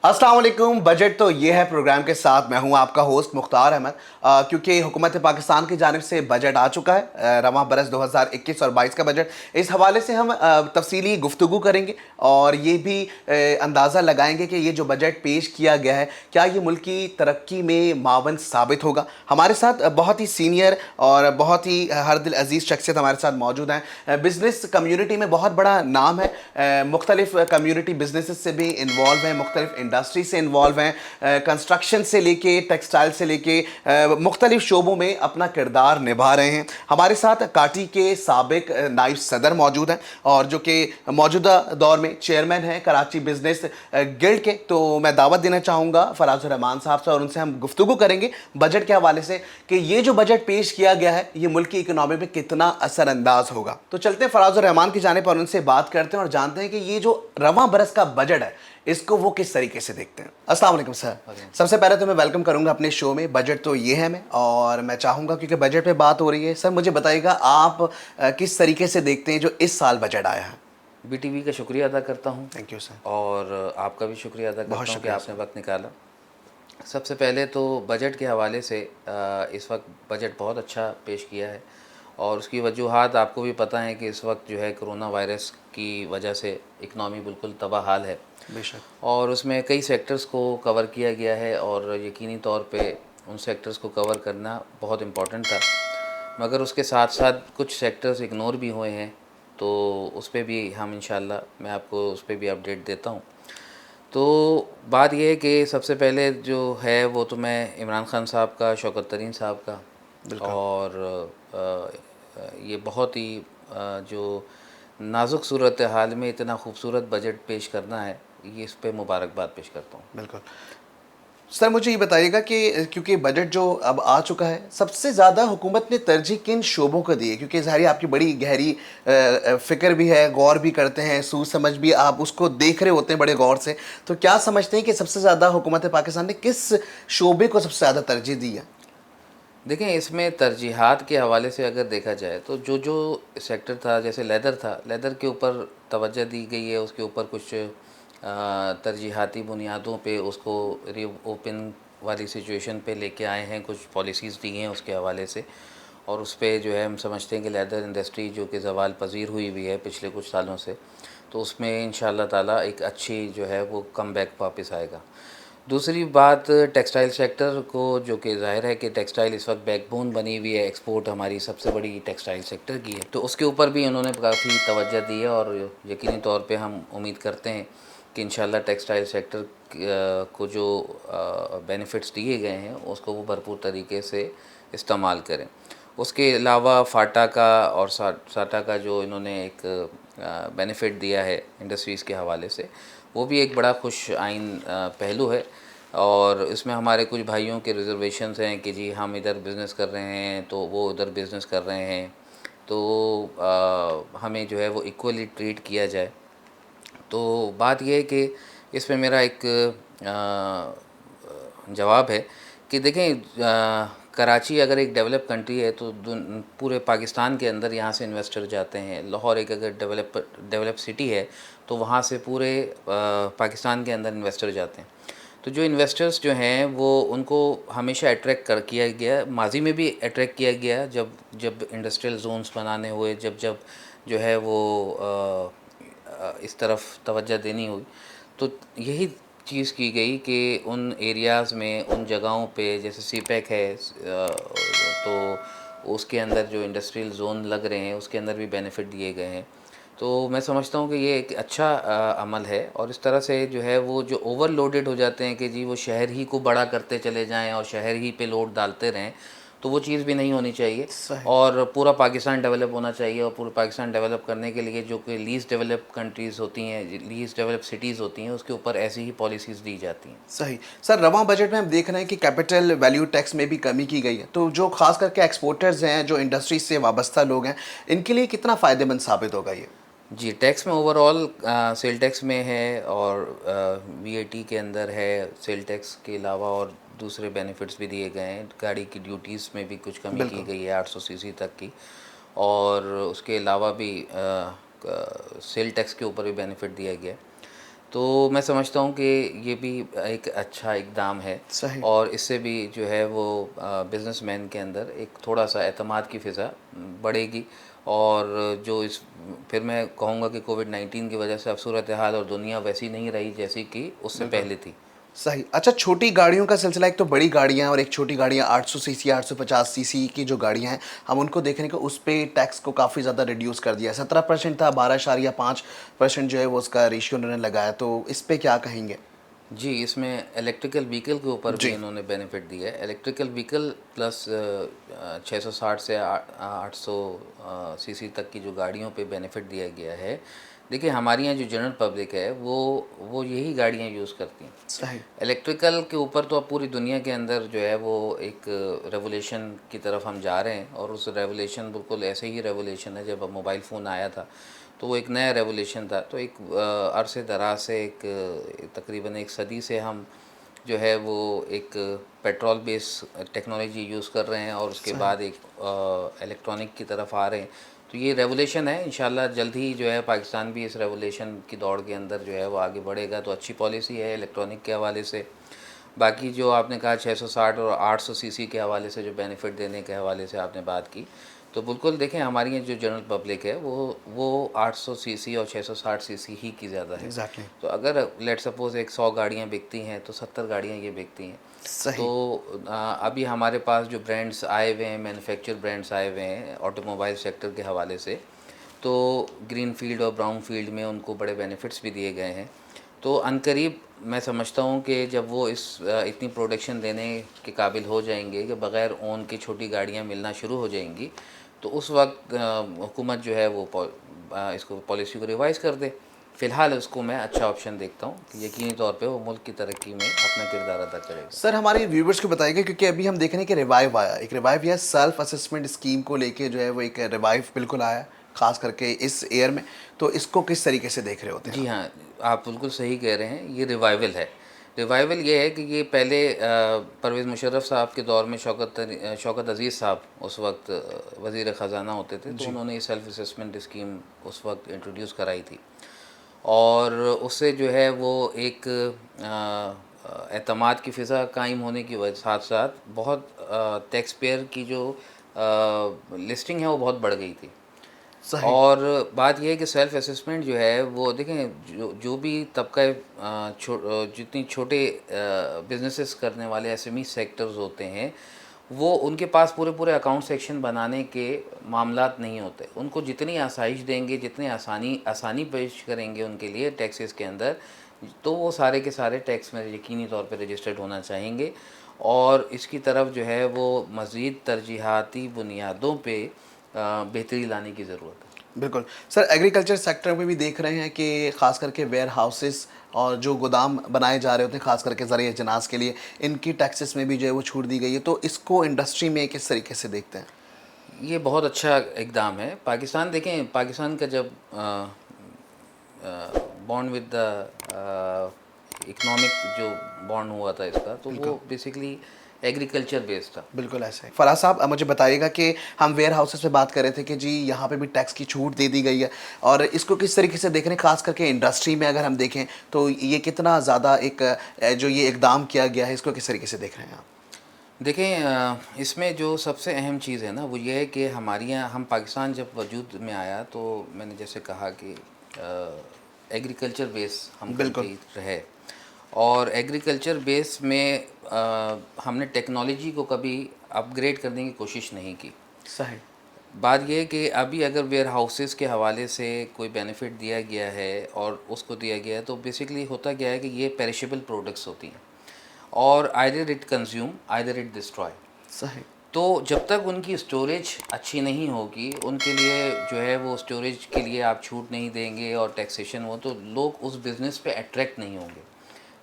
अस्सलाम वालेकुम। बजट तो ये है प्रोग्राम के साथ मैं हूं आपका होस्ट मुख्तार अहमद। क्योंकि हुकूमत पाकिस्तान की जानिब से बजट आ चुका है, रवां बरस 2021 और 22 का बजट। इस हवाले से हम तफसीली गुफ्तगू करेंगे और ये भी अंदाज़ा लगाएंगे कि ये जो बजट पेश किया गया है क्या ये मुल्क की तरक्की में मावन साबित होगा। हमारे साथ बहुत ही सीनियर और बहुत ही हर दिल अजीज़ शख्सियत हमारे साथ मौजूद हैं। बिज़नेस कम्यूनिटी में बहुत बड़ा नाम है, मुख्तलिफ कम्यूनिटी बिजनेस से भी इन्वॉल्व हैं, मुख्तलिफ इंडस्ट्री से इन्वॉल्व हैं, कंस्ट्रक्शन से लेके टेक्सटाइल से लेके मुख्तलिफ शोबों में अपना किरदार निभा रहे हैं। हमारे साथ काटी के साबिक नायब सदर मौजूद हैं और जो कि मौजूदा दौर में चेयरमैन हैं कराची बिजनेस गिल्ड के। तो मैं दावत देना चाहूँगा फराजुर रहमान साहब से और उनसे हम गुफ्तगू करेंगे बजट के हवाले से कि ये जो बजट पेश किया गया है ये मुल्क की इकनॉमी में कितना असरअंदाज होगा। तो चलते हैं फराजुर रहमान की जानिब पर उनसे बात करते हैं और जानते हैं कि ये जो रवां बरस का बजट है इसको वो किस तरीके से देखते हैं। अस्सलाम वालेकुम सर। सबसे पहले तो मैं वेलकम करूंगा अपने शो में। बजट तो ये है मैं और मैं चाहूँगा क्योंकि बजट पे बात हो रही है सर, मुझे बताइएगा आप किस तरीके से देखते हैं जो इस साल बजट आया है। बीटीवी का शुक्रिया अदा करता हूँ। Thank you sir. और आपका भी शुक्रिया अदा बहुत करता हूँ कि शुक्रिया आपने वक्त निकाला। सबसे पहले तो बजट के हवाले से इस वक्त बजट बहुत अच्छा पेश किया है और उसकी वजूहात आपको भी पता है कि इस वक्त जो है कोरोना वायरस की वजह से इकनॉमी बिल्कुल तबाह हाल है। बेशक। और उसमें कई सेक्टर्स को कवर किया गया है और यकीनी तौर पे उन सेक्टर्स को कवर करना बहुत इम्पोर्टेंट था, मगर उसके साथ साथ कुछ सेक्टर्स इग्नोर भी हुए हैं। तो उस पर भी हम इंशाल्लाह मैं आपको उस पर भी अपडेट देता हूँ। तो बात यह है कि सबसे पहले जो है वो तो मैं इमरान खान साहब का, शौकत तरीन साहब का और ये बहुत ही जो नाजुक सूरत हाल में इतना खूबसूरत बजट पेश करना है, ये इस पे मुबारकबाद पेश करता हूँ। बिल्कुल। सर मुझे ये बताइएगा कि क्योंकि बजट जो अब आ चुका है सबसे ज़्यादा हुकूमत ने तरजीह किन शोबों को दी है, क्योंकि ज़ाहिर आपकी बड़ी गहरी फ़िक्र भी है, गौर भी करते हैं, सूझ समझ भी आप उसको देख रहे होते हैं बड़े गौर से। तो क्या समझते हैं कि सबसे ज़्यादा हुकूमत पाकिस्तान ने किस शोबे को सबसे ज़्यादा तरजीह दी है। देखें, इसमें तरजीहात के हवाले से अगर देखा जाए तो जो जो सेक्टर था, जैसे लेदर था, लेदर के ऊपर तवज्जो दी गई है, उसके ऊपर कुछ तरजीहाती बुनियादों पे उसको रीओपन वाली सिचुएशन पे लेके आए हैं, कुछ पॉलिसीज़ दी हैं उसके हवाले से। और उस पे जो है हम समझते हैं कि लेदर इंडस्ट्री जो कि ज़वाल पज़ीर हुई हुई है पिछले कुछ सालों से, तो उसमें इंशाअल्लाह ताला एक अच्छी जो है वो कम बैक वापस आएगा। दूसरी बात टेक्सटाइल सेक्टर को, जो कि ज़ाहिर है कि टेक्सटाइल इस वक्त बैकबोन बनी हुई है, एक्सपोर्ट हमारी सबसे बड़ी टेक्सटाइल सेक्टर की है, तो उसके ऊपर भी उन्होंने काफ़ी तवज्जो दी है और यकीनी तौर पे हम उम्मीद करते हैं कि इंशाल्लाह टेक्सटाइल सेक्टर को जो बेनिफिट्स दिए गए हैं उसको वो भरपूर तरीके से इस्तेमाल करें। उसके अलावा फाटा का और साटा का जो इन्होंने एक बेनिफिट दिया है इंडस्ट्रीज़ के हवाले से, वो भी एक बड़ा खुश आइन पहलू है। और इसमें हमारे कुछ भाइयों के रिज़र्वेशंस हैं कि जी हम इधर बिज़नेस कर रहे हैं तो वो उधर बिज़नेस कर रहे हैं, तो हमें जो है वो इक्वली ट्रीट किया जाए। तो बात यह है कि इसमें मेरा एक जवाब है कि देखें, कराची अगर एक डेवलप कंट्री है तो पूरे पाकिस्तान के अंदर यहाँ से इन्वेस्टर जाते हैं। लाहौर एक अगर डेवलप सिटी है तो वहाँ से पूरे पाकिस्तान के अंदर इन्वेस्टर जाते हैं। तो जो इन्वेस्टर्स जो हैं वो उनको हमेशा अट्रैक्ट किया गया, माजी में भी अट्रैक्ट किया गया, जब जब इंडस्ट्रियल जोन्स बनाने हुए, जब जब जो है वो इस तरफ तवज्जो देनी हुई, तो यही चीज़ की गई कि उन एरियाज़ में, उन जगहों पे, जैसे सीपैक है तो उसके अंदर जो इंडस्ट्रियल जोन लग रहे हैं उसके अंदर भी बेनिफिट दिए गए हैं। तो मैं समझता हूँ कि ये एक अच्छा अमल है। और इस तरह से जो है वो जो ओवरलोडेड हो जाते हैं कि जी वो शहर ही को बड़ा करते चले जाएं और शहर ही पे लोड डालते रहें, तो वो चीज़ भी नहीं होनी चाहिए। और पूरा पाकिस्तान डेवलप होना चाहिए। और पूरा पाकिस्तान डेवलप करने के लिए जो कि लीस्ट डेवलप कंट्रीज़ होती हैं, लीस्ट डेवलप सिटीज़ होती हैं, उसके ऊपर ऐसी ही पॉलिसीज़ दी जाती हैं। सही। सर रवां बजट में हम देख रहे हैं कि कैपिटल वैल्यू टैक्स में भी कमी की गई है, तो जो खास करके एक्सपोर्टर्स हैं, जो इंडस्ट्री से वाबस्ता लोग हैं, इनके लिए कितना फ़ायदेमंद साबित होगा ये। जी, टैक्स में ओवरऑल सेल टैक्स में है और वीएटी के अंदर है, सेल टैक्स के अलावा और दूसरे बेनिफिट्स भी दिए गए हैं। गाड़ी की ड्यूटीज़ में भी कुछ कमी की गई है 800 सीसी तक की, और उसके अलावा भी सेल टैक्स के ऊपर भी बेनिफिट दिया गया है। तो मैं समझता हूँ कि ये भी एक अच्छा इक़दाम है सही। और इससे भी जो है वो बिज़नेसमैन के अंदर एक थोड़ा सा एतमाद की फ़िज़ा बढ़ेगी। और जो इस फिर मैं कहूँगा कि कोविड-19 की वजह से अब सूरत हाल और दुनिया वैसी नहीं रही जैसी कि उससे बिल्कुल। पहले थी। सही। अच्छा, छोटी गाड़ियों का सिलसिला, एक तो बड़ी गाड़ियाँ और एक छोटी गाड़ियाँ 800 सीसी, 850 सीसी की जो गाड़ियाँ हैं, हम उनको देखें कि उस पे टैक्स को काफ़ी ज़्यादा रिड्यूस कर दिया है। 17% था, 12.5% जो है वो उसका रेशियो उन्होंने लगाया, तो इस पे क्या कहेंगे? जी, इसमें इलेक्ट्रिकल व्हीकल के ऊपर भी जी। इन्होंने बेनिफिट दिया है। इलेक्ट्रिकल व्हीकल प्लस 660 से 800 सीसी तक की जो गाड़ियों पे बेनिफिट दिया गया है। देखिए, हमारे यहाँ जो जनरल पब्लिक है वो यही गाड़ियाँ यूज़ करती हैं। सही। इलेक्ट्रिकल के ऊपर तो अब पूरी दुनिया के अंदर जो है वो एक रेवोल्यूशन की तरफ हम जा रहे हैं और उस रेवोल्यूशन बिल्कुल ऐसे ही रेवोल्यूशन है। जब अब मोबाइल फ़ोन आया था तो वो एक नया रेवोल्यूशन था। तो एक अरसे दराज से तकरीबन एक सदी से हम जो है वो एक पेट्रोल बेस टेक्नोलॉजी यूज़ कर रहे हैं और उसके सही। बाद एक इलेक्ट्रॉनिक की तरफ आ रहे हैं। तो ये रेवोल्यूशन है, इंशाल्लाह जल्द ही जो है पाकिस्तान भी इस रेवोल्यूशन की दौड़ के अंदर जो है वो आगे बढ़ेगा। तो अच्छी पॉलिसी है इलेक्ट्रॉनिक के हवाले से। बाकी जो आपने कहा 660 और 800 सीसी के हवाले से जो बेनिफिट देने के हवाले से आपने बात की, तो बिल्कुल देखें हमारी ये जो जनरल पब्लिक है वो 800 सीसी और 660 सीसी ही की ज़्यादा है। एग्ज़ैक्टली। तो अगर लेट सपोज़ एक 100 गाड़ियाँ बिकती हैं तो 70 गाड़ियाँ ये बिकती हैं। तो सही। अभी हमारे पास जो ब्रांड्स आए हुए हैं, मैन्युफैक्चर ब्रांड्स आए हुए हैं ऑटोमोबाइल सेक्टर के हवाले से, तो ग्रीन फील्ड और ब्राउन फील्ड में उनको बड़े बेनिफिट्स भी दिए गए हैं। तो अनकरीब मैं समझता हूँ कि जब वो इतनी प्रोडक्शन देने के काबिल हो जाएंगे कि बग़ैर ओन के छोटी गाड़ियाँ मिलना शुरू हो जाएंगी, तो उस वक्त हुकूमत जो है वो इसको पॉलिसी को रिवाइज़ कर दे। फ़िलहाल उसको मैं अच्छा ऑप्शन देखता हूँ कि यकीनी तौर पे वो मुल्क की तरक्की में अपना किरदार अदा करेगा। सर, हमारे व्यूवर्स को बताइएगा, क्योंकि अभी हम देख रहे हैं कि रिवाइव आया, एक रिवाइव या सेल्फ असेसमेंट स्कीम को लेके जो है वो एक रिवाइव बिल्कुल आया, खास करके इस ईयर में। तो इसको किस तरीके से देख रहे होते हैं जी आप? हाँ, आप बिल्कुल सही कह रहे हैं, ये रिवाइवल है। रिवाइवल ये है कि ये पहले परवेज़ मुशर्रफ साहब के दौर में शौकत अज़ीज़ साहब उस वक़्त वज़ीर ख़ज़ाना होते थे, तो जी। उन्होंने ये सेल्फ़ असेसमेंट स्कीम उस वक़्त इंट्रोड्यूस कराई थी। और उससे जो है वो एक एतमाद की फ़िज़ा कायम होने की साथ-साथ बहुत टैक्स पेयर की जो लिस्टिंग है वो बहुत बढ़ गई थी। सही। और बात ये है कि सेल्फ असेसमेंट जो है वो देखें, जो भी तबका जितनी छोटे बिजनेसेस करने वाले एसएमई सेक्टर्स होते हैं, वो उनके पास पूरे पूरे अकाउंट सेक्शन बनाने के मामलात नहीं होते। उनको जितनी आसाइश देंगे, जितनी आसानी पेश करेंगे उनके लिए टैक्सेस के अंदर, तो वो सारे के सारे टैक्स में यकीनी तौर पे रजिस्टर्ड होना चाहेंगे। और इसकी तरफ जो है वो मज़ीद तरजीहाती बुनियादों पे बेहतरी लाने की ज़रूरत है। बिल्कुल। सर, एग्रीकल्चर सेक्टर में भी देख रहे हैं कि ख़ास करके वेयर हाउसेस और जो गोदाम बनाए जा रहे होते हैं, ख़ास करके ज़रिए जनाज़ के लिए, इनकी टैक्सेस में भी जो है वो छूट दी गई है। तो इसको इंडस्ट्री में किस तरीके से देखते हैं? ये बहुत अच्छा इक़दाम है। पाकिस्तान देखें, पाकिस्तान का जब बॉन्ड विद द इकोनॉमिक जो बॉन्ड हुआ था इसका, तो बिल्कुल। वो बेसिकली एग्रीकल्चर बेस्ड था। बिल्कुल ऐसे ही। फराज साहब, मुझे बताइएगा कि हम वेयर हाउसेस पे बात कर रहे थे कि जी यहाँ पे भी टैक्स की छूट दे दी गई है, और इसको किस तरीके से देख रहे हैं, खास करके इंडस्ट्री में अगर हम देखें तो ये कितना ज़्यादा एक जो ये इकदाम किया गया है, इसको किस तरीके से देख रहे हैं आप? देखें, इसमें जो सबसे अहम चीज़ है ना वो ये है कि हमारे यहाँ हम पाकिस्तान जब वजूद में आया तो मैंने जैसे कहा कि एग्रीकल्चर बेस हम बिल्कुल। कंट्री रहे। और एग्रीकल्चर बेस में हमने टेक्नोलॉजी को कभी अपग्रेड करने की कोशिश नहीं की। सही। बात ये है कि अभी अगर वेयर हाउसेस के हवाले से कोई बेनिफिट दिया गया है और उसको दिया गया है, तो बेसिकली होता क्या है कि ये पेरिशेबल प्रोडक्ट्स होती हैं और either it consume either it destroy. सही। तो जब तक उनकी स्टोरेज अच्छी नहीं होगी, उनके लिए जो है वो स्टोरेज के लिए आप छूट नहीं देंगे और टैक्सेशन हो, तो लोग उस बिज़नेस पे अट्रैक्ट नहीं होंगे।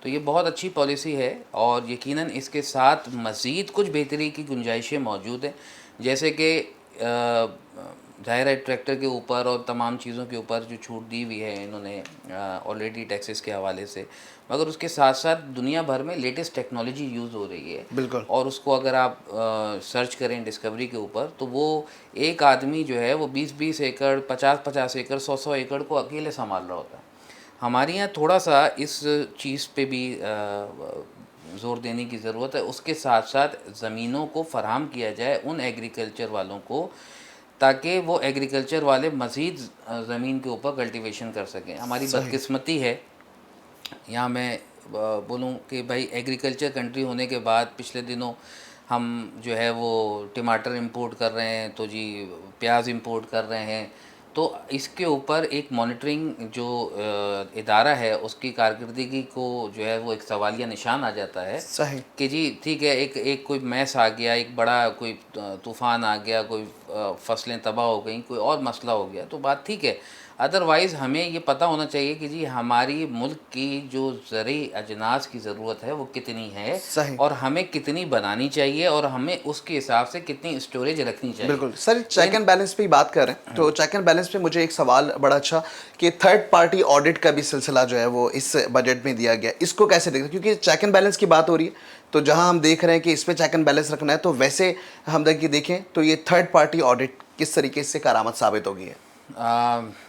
तो ये बहुत अच्छी पॉलिसी है और यकीनन इसके साथ मज़ीद कुछ बेहतरी की गुंजाइशें मौजूद हैं। जैसे कि ज़ाहिर है ट्रैक्टर के ऊपर और तमाम चीज़ों के ऊपर जो छूट दी हुई है इन्होंने ऑलरेडी टैक्सेस के हवाले से, मगर उसके साथ साथ दुनिया भर में लेटेस्ट टेक्नोलॉजी यूज़ हो रही है। बिल्कुल। और उसको अगर आप सर्च करें डिस्कवरी के ऊपर, तो वो एक आदमी जो है वो 20-20 एकड़, 50-50 एकड़, 100-100 एकड़ को अकेले संभाल रहा होता है। हमारे यहाँ थोड़ा सा इस चीज़ पे भी ज़ोर देने की ज़रूरत है। उसके साथ साथ ज़मीनों को फ़राहम किया जाए उन एग्रीकल्चर वालों को, ताकि वो एग्रीकल्चर वाले मज़ीद ज़मीन के ऊपर कल्टीवेशन कर सकें। हमारी सही। बदकिस्मती है, यहाँ मैं बोलूँ कि भाई एग्रीकल्चर कंट्री होने के बाद पिछले दिनों हम जो है वो टमाटर इंपोर्ट कर रहे हैं, तो जी प्याज इंपोर्ट कर रहे हैं। तो इसके ऊपर एक मॉनिटरिंग जो इदारा है उसकी कारकर्दगी को जो है वो एक सवालिया निशान आ जाता है सही। कि जी ठीक है, एक एक कोई मैस आ गया, एक बड़ा कोई तूफ़ान आ गया, कोई फसलें तबाह हो गई, कोई और मसला हो गया तो बात ठीक है। अदरवाइज़ हमें ये पता होना चाहिए कि जी हमारी मुल्क की जो ज़रूरी अजनास की ज़रूरत है वो कितनी है, सही। और हमें कितनी बनानी चाहिए, और हमें उसके हिसाब से कितनी स्टोरेज रखनी चाहिए। बिल्कुल सर, चेक एंड बैलेंस पे ही बात कर रहे हैं, तो चेक एंड बैलेंस पे मुझे एक सवाल बड़ा अच्छा कि थर्ड पार्टी ऑडिट का भी सिलसिला जो है वो इस बजट में दिया गया, इसको कैसे देखते हैं? क्योंकि चेक एंड बैलेंस की बात हो रही है, तो जहां हम देख रहे हैं कि इस पे चेक एंड बैलेंस रखना है, तो वैसे हम देखें तो ये थर्ड पार्टी ऑडिट किस तरीके से करामत साबित होगी है?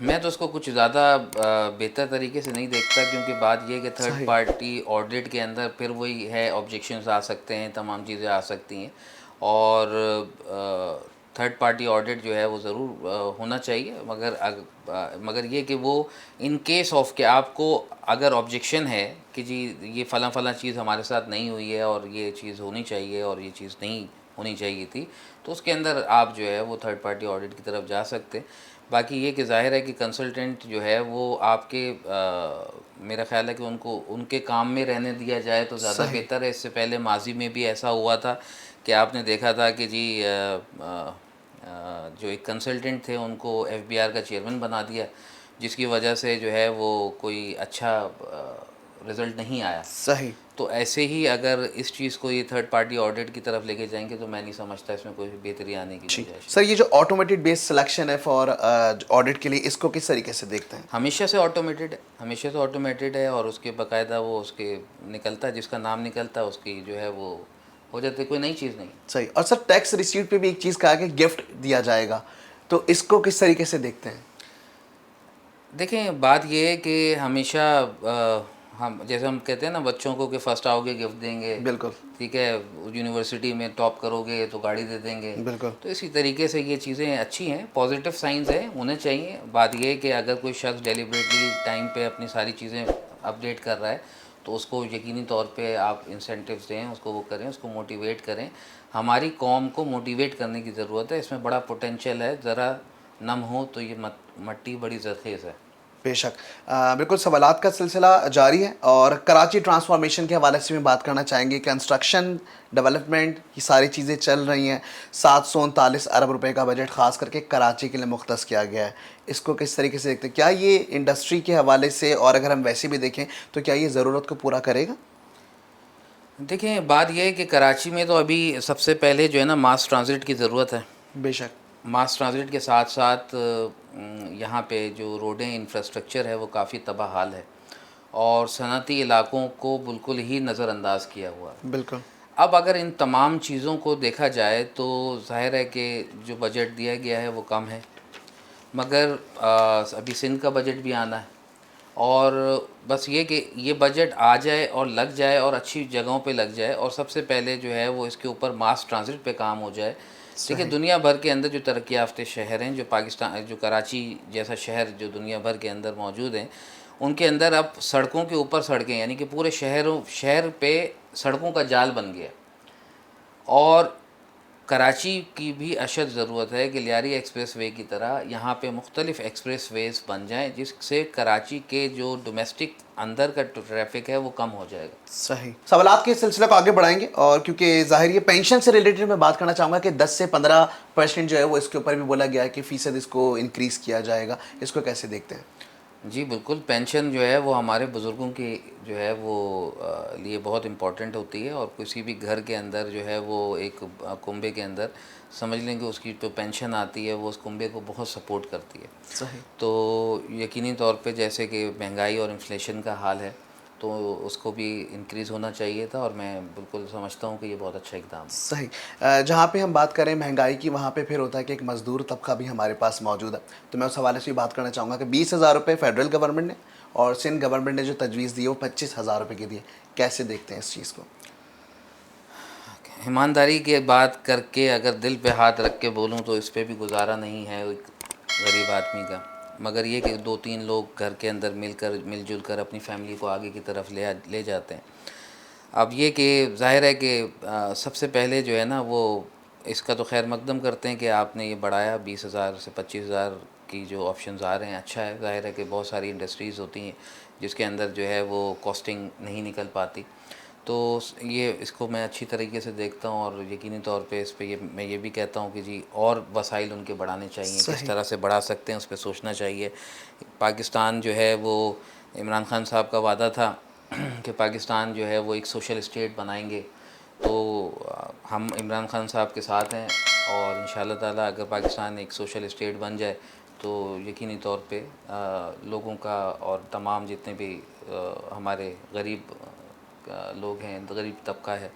मैं तो उसको कुछ ज़्यादा बेहतर तरीके से नहीं देखता, क्योंकि बात ये है कि थर्ड सही। पार्टी ऑडिट के अंदर फिर वही है, ऑब्जेक्शंस आ सकते हैं, तमाम चीज़ें आ सकती हैं। और थर्ड पार्टी ऑडिट जो है वो ज़रूर होना चाहिए, मगर ये कि वो इन केस ऑफ के आपको अगर ऑब्जेक्शन है कि जी ये फ़लाँ फ़लाँ चीज़ हमारे साथ नहीं हुई है और ये चीज़ होनी चाहिए और ये चीज़ नहीं होनी चाहिए थी, तो उसके अंदर आप जो है वो थर्ड पार्टी ऑडिट की तरफ जा सकते हैं। बाकी ये कि ज़ाहिर है कि कंसल्टेंट जो है वो आपके मेरा ख़्याल है कि उनको उनके काम में रहने दिया जाए तो ज़्यादा सही। बेहतर है। इससे पहले माजी में भी ऐसा हुआ था कि आपने देखा था कि जी जो एक कंसल्टेंट थे उनको एफबीआर का चेयरमैन बना दिया, जिसकी वजह से जो है वो कोई अच्छा रिज़ल्ट नहीं आया। सही। तो ऐसे ही अगर इस चीज़ को ये थर्ड पार्टी ऑडिट की तरफ लेके जाएंगे तो मैं नहीं समझता इसमें कोई बेहतरी आने की जी गुंजाइश है। सर, ये जो ऑटोमेटेड बेस्ड सिलेक्शन है फॉर ऑडिट के लिए, इसको किस तरीके से देखते हैं? हमेशा से ऑटोमेटेड है, हमेशा से ऑटोमेटेड है, और उसके बाकायदा वो उसके निकलता है, जिसका नाम निकलता है उसकी जो है वो हो जाती है, कोई नई चीज़ नहीं। सही। और सर, टैक्स रिसीट पे भी एक चीज़ कहा कि गिफ्ट दिया जाएगा, तो इसको किस तरीके से देखते हैं? देखें, बात ये है कि हमेशा हम जैसे हम कहते हैं ना बच्चों को कि फ़र्स्ट आओगे गिफ्ट देंगे, बिल्कुल। ठीक है, यूनिवर्सिटी में टॉप करोगे तो गाड़ी दे देंगे। बिल्कुल। तो इसी तरीके से ये चीज़ें अच्छी हैं, पॉजिटिव साइंस हैं, होने चाहिए। बात ये है कि अगर कोई शख्स डेलिबरेटली टाइम पे अपनी सारी चीज़ें अपडेट कर रहा है तो उसको यकीनी तौर पे आप इंसेंटिव्स दें, उसको वो करें, उसको मोटिवेट करें। हमारी कौम को मोटिवेट करने की ज़रूरत है, इसमें बड़ा पोटेंशियल है, ज़रा नम हो तो ये मट्टी बड़ी ज़रख़ेज़ है। बेशक। बिल्कुल, सवालात का सिलसिला जारी है और कराची ट्रांसफॉर्मेशन के हवाले से भी बात करना चाहेंगे। कंस्ट्रक्शन, डेवलपमेंट, ये सारी चीज़ें चल रही हैं। 739 अरब रुपए का बजट ख़ास करके कराची के लिए मुख्तस किया गया है। इसको किस तरीके से देखते हैं? क्या ये इंडस्ट्री के हवाले से, और अगर हम वैसे भी देखें तो क्या ये ज़रूरत को पूरा करेगा? देखें, बात यह है कि कराची में तो अभी सबसे पहले जो है ना मास ट्रांजिट की ज़रूरत है। बेशक। मास ट्रांजिट के साथ साथ यहाँ पे जो रोडें, इंफ्रास्ट्रक्चर है वो काफ़ी तबाह हाल है, और सनती इलाकों को बिल्कुल ही नज़रअंदाज किया हुआ है। बिल्कुल। अब अगर इन तमाम चीज़ों को देखा जाए तो ज़ाहिर है कि जो बजट दिया गया है वो कम है, मगर अभी सिंध का बजट भी आना है, और बस ये कि ये बजट आ जाए और लग जाए और अच्छी जगहों पे लग जाए, और सबसे पहले जो है वो इसके ऊपर मास ट्रांजिट पे काम हो जाए। देखिए, दुनिया भर के अंदर जो तरक्की याफ्ते शहर हैं, जो पाकिस्तान, जो कराची जैसा शहर जो दुनिया भर के अंदर मौजूद हैं, उनके अंदर अब सड़कों के ऊपर सड़कें, यानी कि पूरे शहर पे सड़कों का जाल बन गया। और कराची की भी अशद ज़रूरत है कि लियारी एक्सप्रेस वे की तरह यहाँ पे मुख्तलिफ़ एक्सप्रेस वेज़ बन जाएँ, जिससे कराची के जो डोमेस्टिक अंदर का ट्रैफिक है वो कम हो जाएगा। सही। सवालात के सिलसिले को आगे बढ़ाएंगे, और क्योंकि ज़ाहिर ये पेंशन से रिलेटेड मैं बात करना चाहूँगा कि 10 से 15% जो है वो इसके ऊपर भी बोला गया है कि फ़ीसद इसको इंक्रीज़ किया जाएगा। इसको कैसे देखते हैं? जी बिल्कुल, पेंशन जो है वो हमारे बुज़ुर्गों की जो है वो लिए बहुत इम्पोर्टेंट होती है, और किसी भी घर के अंदर जो है वो एक कुंबे के अंदर समझ लें कि उसकी जो पेंशन आती है वो उस कुंबे को बहुत सपोर्ट करती है। सही। तो यकीनी तौर पे जैसे कि महंगाई और इन्फ्लेशन का हाल है, तो उसको भी इंक्रीज़ होना चाहिए था, और मैं बिल्कुल समझता हूँ कि ये बहुत अच्छा इक़दाम है। सही। जहाँ पे हम बात करें महंगाई की, वहाँ पे फिर होता है कि एक मज़दूर तबका भी हमारे पास मौजूद है, तो मैं उस हवाले से भी बात करना चाहूँगा कि 20,000 रुपये फेडरल गवर्नमेंट ने और सिंध गवर्नमेंट ने जो तजवीज़ दी है वो 25,000 रुपये की दी है, कैसे देखते हैं इस चीज़ को? ईमानदारी की बात करके अगर दिल पे हाथ रख के बोलूँ तो इस पे भी गुजारा नहीं है एक गरीब आदमी का। मगर ये कि 2-3 लोग घर के अंदर मिलजुल कर अपनी फैमिली को आगे की तरफ ले जाते हैं। अब ये कि ज़ाहिर है कि सबसे पहले जो है ना वो इसका तो खैर मकदम करते हैं कि आपने ये बढ़ाया 20,000 से 25,000 की जो ऑप्शंस आ रहे हैं, अच्छा है। ज़ाहिर है कि बहुत सारी इंडस्ट्रीज़ होती हैं जिसके अंदर जो है वो कॉस्टिंग नहीं निकल पाती। तो ये इसको मैं अच्छी तरीके से देखता हूँ और यकीनी तौर पे इस पे मैं ये भी कहता हूँ कि जी और वसाइल उनके बढ़ाने चाहिए, किस सही। तरह से बढ़ा सकते हैं उस पे सोचना चाहिए। पाकिस्तान जो है वो इमरान खान साहब का वादा था कि पाकिस्तान जो है वो एक सोशल स्टेट बनाएंगे। तो हम इमरान खान साहब के साथ हैं और इंशाल्लाह ताला अगर पाकिस्तान एक सोशल स्टेट बन जाए तो यकीनी तौर पे लोगों का और तमाम जितने भी हमारे गरीब लोग हैं, गरीब तबका है,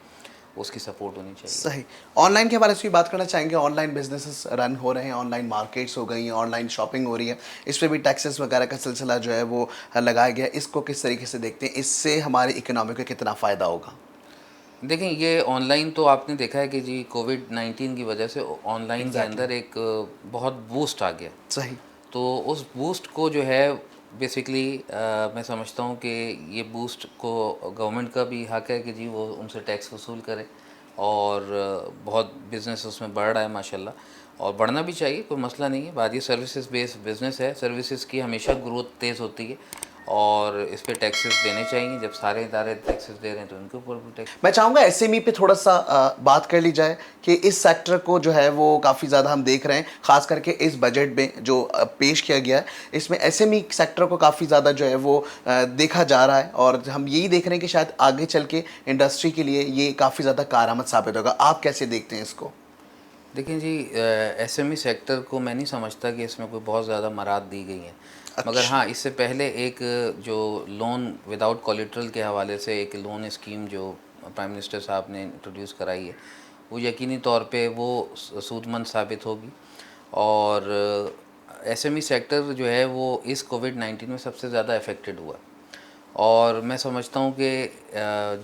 उसकी सपोर्ट होनी चाहिए। सही। ऑनलाइन के हवाले से भी बात करना चाहेंगे, ऑनलाइन बिजनेसेस रन हो रहे हैं, ऑनलाइन मार्केट्स हो गई हैं, ऑनलाइन शॉपिंग हो रही है, इस पे भी टैक्सेस वगैरह का सिलसिला जो है वो लगाया गया है। इसको किस तरीके से देखते हैं, इससे हमारी इकोनॉमी को कितना फ़ायदा होगा? देखें ये ऑनलाइन तो आपने देखा है कि जी कोविड-19 की वजह से ऑनलाइन के एग्जैक्टली अंदर एक बहुत बूस्ट आ गया। सही। तो उस बूस्ट को जो है बेसिकली मैं समझता हूँ कि ये बूस्ट को गवर्नमेंट का भी हक है कि जी वो उनसे टैक्स वसूल करे और बहुत बिज़नेस उसमें बढ़ रहा है माशाल्लाह और बढ़ना भी चाहिए, कोई मसला नहीं है। बात ये सर्विसेज बेस्ड बिज़नेस है, सर्विसेज की हमेशा ग्रोथ तेज़ होती है और इस पे टैक्सेस देने चाहिए। जब सारे इदारे टैक्सेस दे रहे हैं तो उनके ऊपर भी टैक्स। मैं चाहूँगा एसएमई पे थोड़ा सा बात कर ली जाए कि इस सेक्टर को जो है वो काफ़ी ज़्यादा हम देख रहे हैं, ख़ास करके इस बजट में जो पेश किया गया है, इसमें एसएमई सेक्टर को काफ़ी ज़्यादा जो है वो देखा जा रहा है और हम यही देख रहे हैं कि शायद आगे चल के इंडस्ट्री के लिए ये काफ़ी ज़्यादा कारआमद साबित होगा। आप कैसे देखते हैं इसको? देखिए जी एसएमई सेक्टर को मैं नहीं समझता कि इसमें कोई बहुत ज़्यादा मराद दी गई हैं। मगर अच्छा। हाँ, इससे पहले एक जो लोन विदाउट कोलेटरल के हवाले से एक लोन स्कीम जो प्राइम मिनिस्टर साहब ने इंट्रोड्यूस कराई है, वो यकीनी तौर पे वो सूदमंद साबित होगी। और एसएमई सेक्टर जो है वो इस कोविड-19 में सबसे ज़्यादा अफेक्टेड हुआ और मैं समझता हूँ कि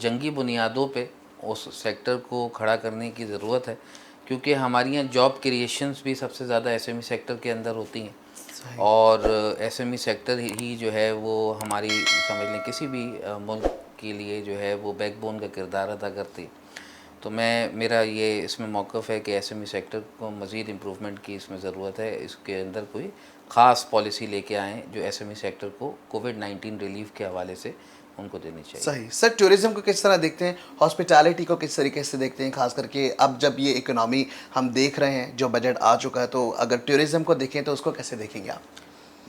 जंगी बुनियादों पे उस सेक्टर को खड़ा करने की ज़रूरत है क्योंकि हमारी यहाँ जॉब क्रिएशंस भी सबसे ज़्यादा एसएमई सेक्टर के अंदर होती हैं सही। और एसएमई सेक्टर ही जो है वो हमारी समझ लें किसी भी मुल्क के लिए जो है वो बैकबोन का किरदार अदा करती है। तो मेरा ये इसमें मौक़िफ़ है कि एसएमई सेक्टर को मज़ीद इम्प्रूवमेंट की इसमें ज़रूरत है। इसके अंदर कोई ख़ास पॉलिसी लेके आएँ जो एसएमई सेक्टर को कोविड-19 रिलीफ़ के हवाले से उनको देनी चाहिए। सही। सर टूरिज़्म को किस तरह देखते हैं? हॉस्पिटैलिटी को किस तरीके से देखते हैं? ख़ास करके अब जब ये इकोनॉमी हम देख रहे हैं, जो बजट आ चुका है, तो अगर टूरिज़्म को देखें तो उसको कैसे देखेंगे आप?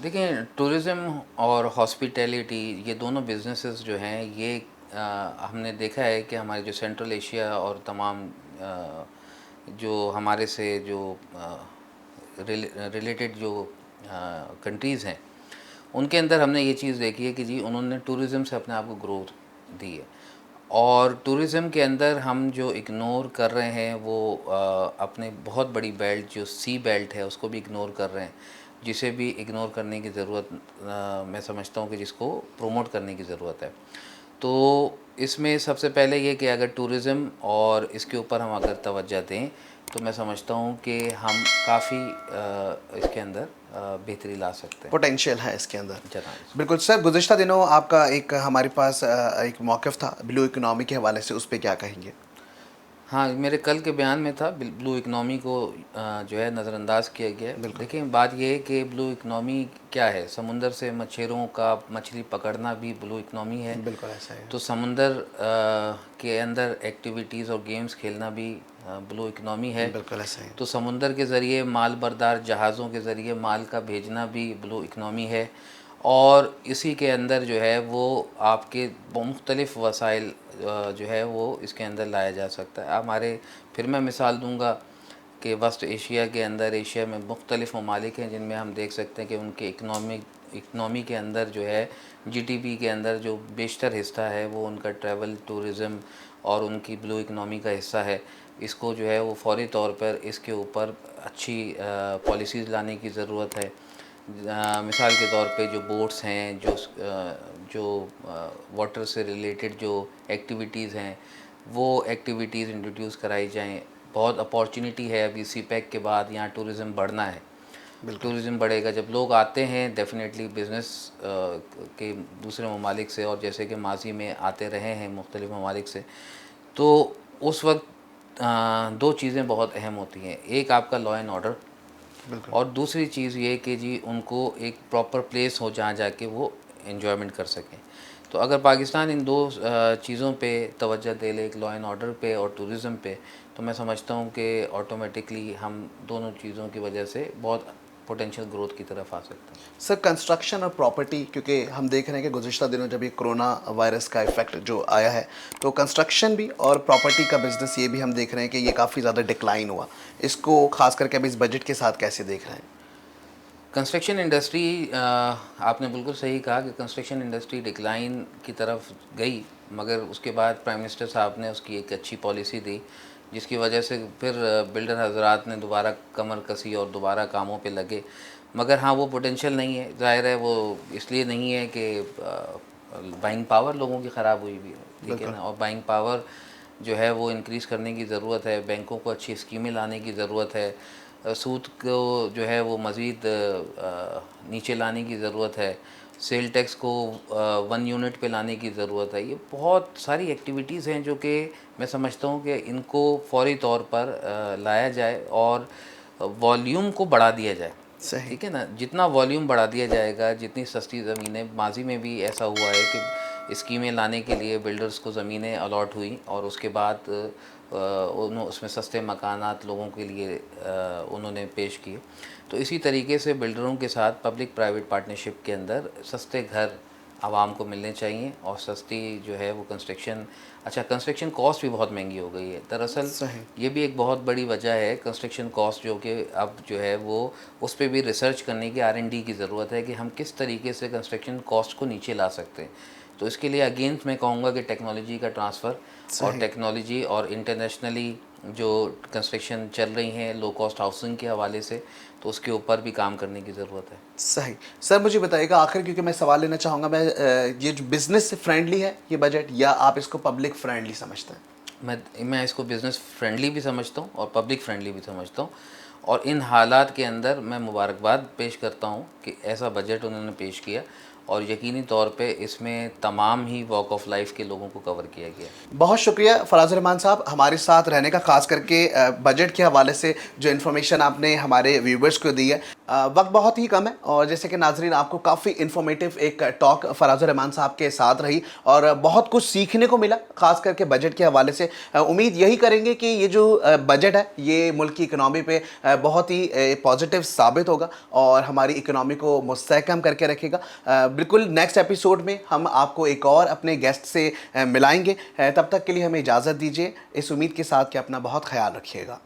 देखिए टूरिज़्म और हॉस्पिटैलिटी ये दोनों बिज़नेसेस जो हैं ये हमने देखा है कि हमारे जो सेंट्रल एशिया और तमाम जो हमारे से जो रिलेटेड जो कंट्रीज़ हैं उनके अंदर हमने ये चीज़ देखी है कि जी उन्होंने टूरिज़्म से अपने आप को ग्रोथ दी है और टूरिज़्म के अंदर हम जो इग्नोर कर रहे हैं वो अपने बहुत बड़ी बेल्ट जो सी बेल्ट है उसको भी इग्नोर कर रहे हैं, जिसे भी इग्नोर करने की ज़रूरत मैं समझता हूँ कि जिसको प्रमोट करने की ज़रूरत है। तो इसमें सबसे पहले ये कि अगर टूरिज़्म और इसके ऊपर हम अगर तवज्जो दें तो मैं समझता हूँ कि हम काफ़ी इसके अंदर बेहतरी ला सकते हैं। पोटेंशियल है इसके अंदर। जनाब बिल्कुल सर, गुज़िश्ता दिनों आपका एक हमारे पास एक मौक़िफ़ था ब्लू इकोनॉमी के हवाले से, उस पे क्या कहेंगे? हाँ, मेरे कल के बयान में था ब्लू इकनॉमी को जो है नज़रअंदाज किया गया है। बिल्कुल। देखिए बात ये है कि ब्लू इकनॉमी क्या है, समुंदर से मच्छरों का मछली पकड़ना भी ब्लू इकनॉमी है। बिल्कुल ऐसा है। तो समुंदर के अंदर एक्टिविटीज़ और गेम्स खेलना भी ब्लू इकनॉमी है। बिल्कुल ऐसा है। तो समुंदर के ज़रिए माल बरदार जहाज़ों के ज़रिए माल का भेजना भी ब्लू इकनॉमी है और इसी के अंदर जो है वो आपके मुख्तलिफ़ वसाइल जो है वो इसके अंदर लाया जा सकता है। हमारे फिर मैं मिसाल दूंगा कि वेस्ट एशिया के अंदर एशिया में मुख्तलिफ़ ममालिक हैं जिनमें हम देख सकते हैं कि उनके इकनॉमी के अंदर जो है जीडीपी के अंदर जो बेशतर हिस्सा है वो उनका ट्रैवल टूरिज़म और उनकी ब्लू इकनॉमी का हिस्सा है। इसको जो है वो फ़ौरी तौर पर इसके ऊपर अच्छी पॉलिसीज़ लाने की ज़रूरत है। मिसाल के तौर पे जो बोट्स हैं, जो वाटर से रिलेटेड जो एक्टिविटीज़ हैं, वो एक्टिविटीज़ इंट्रोड्यूस कराई जाएं। बहुत अपॉर्चुनिटी है अभी सीपैक के बाद, यहाँ टूरिज़्म बढ़ना है। टूरिज़्म बढ़ेगा, जब लोग आते हैं डेफिनेटली बिज़नेस के दूसरे ममालिक से, और जैसे कि माजी में आते रहे हैं मुख्तलिफ़ ममालिक से, तो उस वक्त दो चीज़ें बहुत अहम होती हैं। एक आपका लॉ एंड ऑर्डर, और दूसरी चीज़ ये कि जी उनको एक प्रॉपर प्लेस हो जहाँ जाके वो एंजॉयमेंट कर सकें। तो अगर पाकिस्तान इन दो चीज़ों पे तवज्जो दे ले, एक लॉ एंड ऑर्डर पे और टूरिज़म पे, तो मैं समझता हूँ कि ऑटोमेटिकली हम दोनों चीज़ों की वजह से बहुत पोटेंशियल ग्रोथ की तरफ आ सकते हैं। सर कंस्ट्रक्शन और प्रॉपर्टी, क्योंकि हम देख रहे हैं कि गुज़िश्ता दिनों जब ये कोरोना वायरस का इफेक्ट जो आया है, तो कंस्ट्रक्शन भी और प्रॉपर्टी का बिज़नेस ये भी हम देख रहे हैं कि ये काफ़ी ज़्यादा डिक्लाइन हुआ। इसको खास करके अब इस बजट के साथ कैसे देख रहे हैं? कंस्ट्रक्शन इंडस्ट्री, आपने बिल्कुल सही कहा कि कंस्ट्रक्शन इंडस्ट्री डिक्लाइन की तरफ गई, मगर उसके बाद प्राइम मिनिस्टर साहब ने उसकी एक अच्छी पॉलिसी दी, जिसकी वजह से फिर बिल्डर हजरात ने दोबारा कमर कसी और दोबारा कामों पे लगे। मगर हाँ, वो पोटेंशियल नहीं है, ज़ाहिर है, वो इसलिए नहीं है कि बाइंग पावर लोगों की ख़राब हुई भी है, ठीक है ना। और बाइंग पावर जो है वो इंक्रीज़ करने की ज़रूरत है, बैंकों को अच्छी स्कीमें लाने की ज़रूरत है, सूद को जो है वो मज़ीद नीचे लाने की ज़रूरत है, सेल टैक्स को 1 यूनिट पे लाने की ज़रूरत है। ये बहुत सारी एक्टिविटीज़ हैं जो कि मैं समझता हूँ कि इनको फ़ौरी तौर पर लाया जाए और वॉल्यूम को बढ़ा दिया जाए। सही। ठीक है ना, जितना वॉल्यूम बढ़ा दिया जाएगा, जितनी सस्ती ज़मीनें, माजी में भी ऐसा हुआ है कि स्कीमें लाने के लिए बिल्डर्स को ज़मीनें अलॉट हुई और उसके बाद उसमें सस्ते मकानात लोगों के लिए उन्होंने पेश किए। तो इसी तरीके से बिल्डरों के साथ पब्लिक प्राइवेट पार्टनरशिप के अंदर सस्ते घर आवाम को मिलने चाहिए, और सस्ती जो है वो कंस्ट्रक्शन, अच्छा कंस्ट्रक्शन कॉस्ट भी बहुत महंगी हो गई है दरअसल। सही। ये भी एक बहुत बड़ी वजह है कंस्ट्रक्शन कॉस्ट, जो कि अब जो है वो उस पर भी रिसर्च करने की, R&D की ज़रूरत है कि हम किस तरीके से कंस्ट्रक्शन कॉस्ट को नीचे ला सकते हैं। तो इसके लिए अगेन मैं कहूँगा कि टेक्नोलॉजी का ट्रांसफ़र, और टेक्नोलॉजी और इंटरनेशनली जो कंस्ट्रक्शन चल रही हैं लो कॉस्ट हाउसिंग के हवाले से, तो उसके ऊपर भी काम करने की ज़रूरत है। सही। सर मुझे बताइएगा आखिर, क्योंकि मैं सवाल लेना चाहूँगा, मैं ये जो बिज़नेस फ्रेंडली है ये बजट, या आप इसको पब्लिक फ्रेंडली समझते हैं? मैं इसको बिज़नेस फ्रेंडली भी समझता हूँ और पब्लिक फ्रेंडली भी समझता हूँ, और इन हालात के अंदर मैं मुबारकबाद पेश करता हूँ कि ऐसा बजट उन्होंने पेश किया, और यकीनी तौर पे इसमें तमाम ही वॉक ऑफ लाइफ के लोगों को कवर किया गया। बहुत शुक्रिया फराजुर रहमान साहब हमारे साथ रहने का, खास करके बजट के हवाले से जो इन्फॉर्मेशन आपने हमारे व्यूवर्स को दी है। वक्त बहुत ही कम है, और जैसे कि नाजरीन आपको काफ़ी इन्फॉर्मेटिव एक टॉक फराजुर रहमान साहब के साथ रही, और बहुत कुछ सीखने को मिला खास करके बजट के हवाले से। उम्मीद यही करेंगे कि ये जो बजट है ये मुल्क की इकनॉमी पे बहुत ही पॉजिटिव साबित होगा और हमारी इकनॉमी को मुस्तहकम करके रखेगा। बिल्कुल नेक्स्ट एपिसोड में हम आपको एक और अपने गेस्ट से मिलाएंगे। तब तक के लिए हमें इजाज़त दीजिए, इस उम्मीद के साथ कि अपना बहुत ख्याल रखिएगा।